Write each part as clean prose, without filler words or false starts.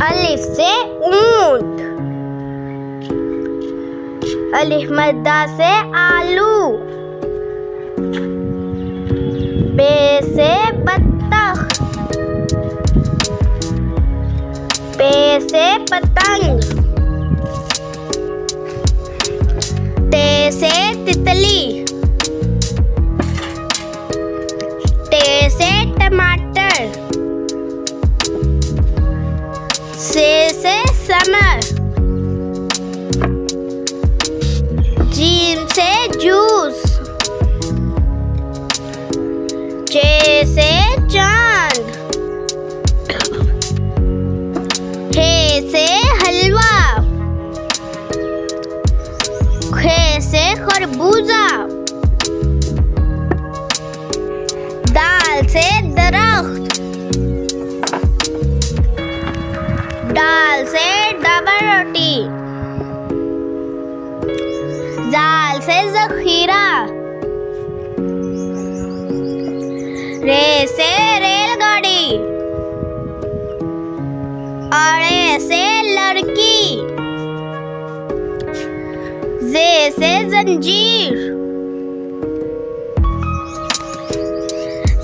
अलिफ से ऊंट, अलिफ मद्दा से आलू, बे से बत्तख, पे से पतंग, ते से तितली, टे से टमाटर, से समर, जीम से जूस, चे से चांद, हे से हलवा, खे से खरबूजा, दाल से दरख्त, दाल से डबल रोटी, जाल से जखीरा, रे से रेलगाड़ी, अड़े से लड़की, जे से जंजीर,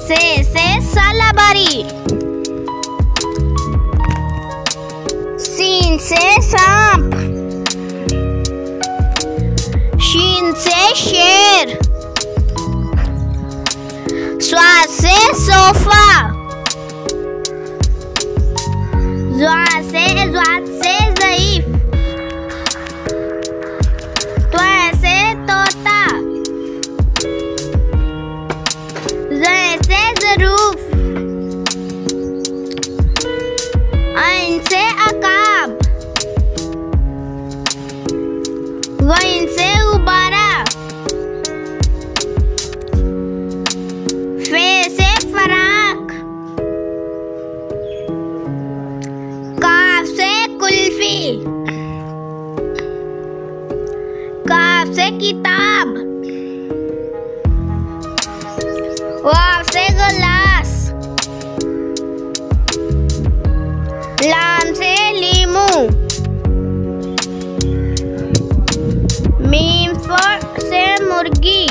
से सालाबारी, सीन से सांप, शीन से शेर, स्वाद से सोफा, ज्वाद से ज़ईफ, त्वा से तोता, ज़ै से ज़रूफ, ऐन से अकाब, गैन से गुब्बारा, फे से फराक, काफ से कुल्फी, काफ से किताब, वाव से गिलास, लाम से लीमू, मीम से मुर्गी,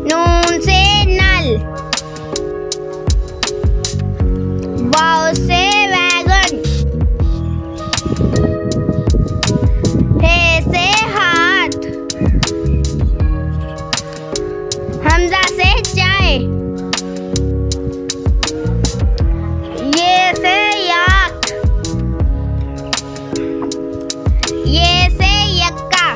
नून से नल, वाव से वैगन, हे से हाथ, हमजा से चाय, ये से याक, ये से यक्का।